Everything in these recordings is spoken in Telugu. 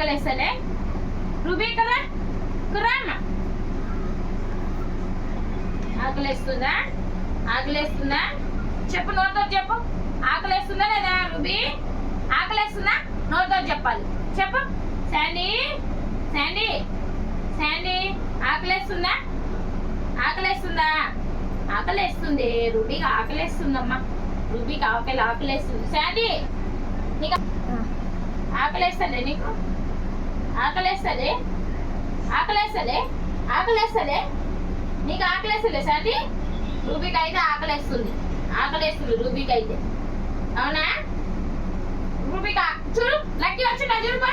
ఆకలేస్తలే రూబీ కదా కుర్రా అమ్మ ఆకలేస్తుందా ఆకలేస్తుందా చెప్పు నోటితో చెప్పు ఆకలేస్తుందా లేదా రూబీ ఆకలేస్తుందా నోటితో చెప్పాలి చెప్పు శాండీ శాండీ శాండీ ఆకలేస్తుందా ఆకలేస్తుందా ఆకలేస్తుంది రూబీకి ఆకలేస్తుందమ్మా రూబీకి ఆకలేస్తుంది శాండీ నీకు ఆకలేస్తలే నీకు ఆకలేస్తలే ఆకలేస్తలే ఆకలేస్తలే నీకు ఆకలేస్తలే శాండీ రూబీకి అయితే ఆకలేస్తుంది రూబీకి అయితే అవునా రూబీకి చూడు లక్కీ వచ్చిందా చూడుపా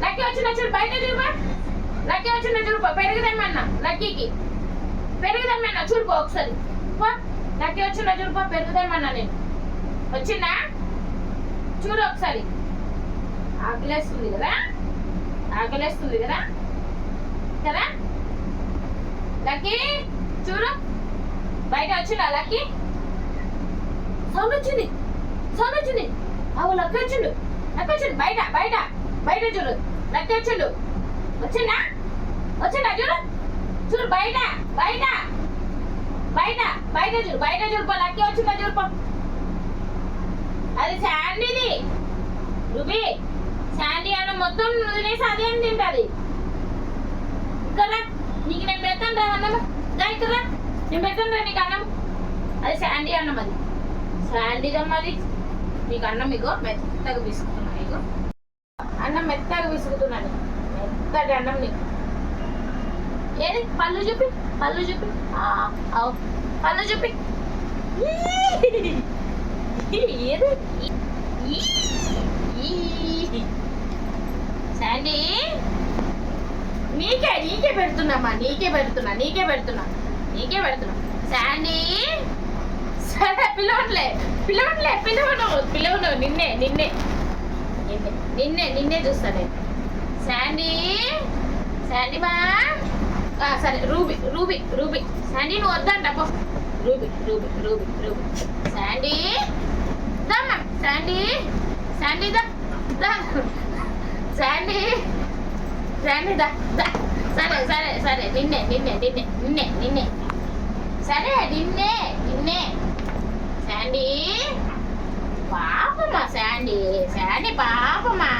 లక్కీ వచ్చిందా చూడు బయట చూడుపా లక్కీ వచ్చిందా చూడుపా పెరుగుదమ్మన్నా లక్కీకి పెరుగుదమ్మన్నా చూడుపో ఒకసారి లక్కీ వచ్చిందా చూడుపా పెరుగుదమ్మన్నా నేను వచ్చిందా చూడు ఒకసారి ఆకలేస్తుంది కదా ఆకలేస్తుంది కదా కదా లక్కీ చూడు బయట వచ్చిందా లక్కీ సౌండ్ వచ్చింది అవు లక్కీ వచ్చిండు బయట బయట బయట చూడు లక్కీ వచ్చిండు వచ్చిందా చూడు చూడు బయట బయట బయట బయట చూడు లక్కీ వచ్చిందా చూడుపో అది శాండీది రూబీ శాండీ అన్న మొత్తం తినేసి అదే అని తింటది కదా నీకు నేను పెడతాను రా అన్నం ఇక్కడ నేను పెడతాను రా నీకు అన్నం అది శాండీ అన్నం అది శాండీదమ్మది నీకు అన్నం ఇగో మెత్తగా విసుకుతున్నాను ఇగో అన్నం మెత్తగా విసుకుతున్నాను మెత్తటి అన్నం నీకు ఏది పళ్ళు చూపి పళ్ళు చూపి ఏది శాండీ నీకే పెడుతున్నామ్మా నీకే పెడుతున్నా శాండీ సరే పిలవను నిన్నే చూస్తా నేను శాండీ బా సరే రూబీ శాండీ నువ్వు వద్దంట పో రూబీ శాండీ దమ్మా శాండీ దా శాండీ దా సరే నిన్నే సరే నిన్నే శాండీ పాపమా శాండీ పాపమా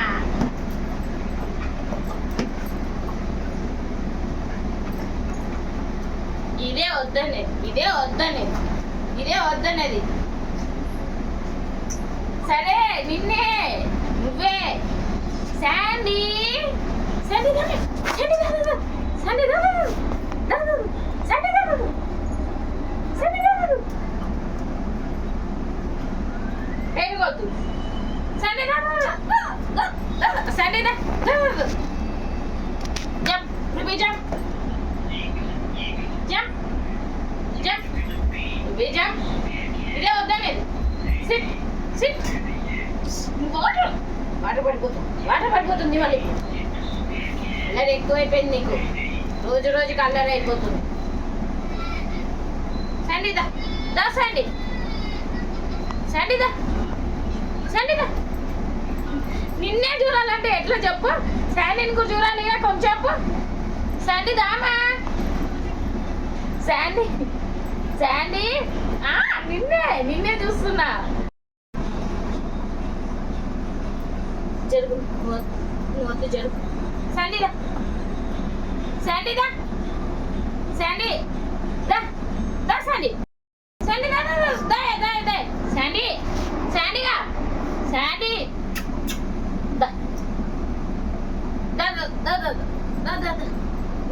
ఇదే వద్దనేది సరే నిన్నే నువ్వే శాండీ పెరుగొద్దు శాండీ జంప్ రూబీ జంప్ ఇదే వద్దనేది సిట్ వాటర్ పడిపోతుంది మళ్ళీ అల్లరి ఎక్కువైపోయింది నీకు రోజుకి అల్లరి అయిపోతుంది శాండీ దా శాండీ దా నిన్నే చూడాలంటే ఎట్లా చెప్పు శాండీని కూడా చూడాలిగా కొంచెం చెప్పు శాండీ దామా శాండీ నిన్నే చూస్తున్నా జరుగు నువ్వు జరుగు శాండీ దా శాండీ దా శాండీ దా శాండీ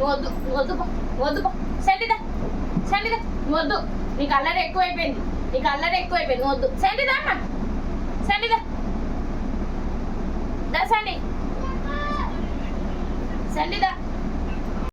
వద్దు శాండీ దా వద్దు నీకు అల్లరి ఎక్కువైపోయింది వద్దు శాండీ దా అమ్మా శాండీ దా శాండీ దా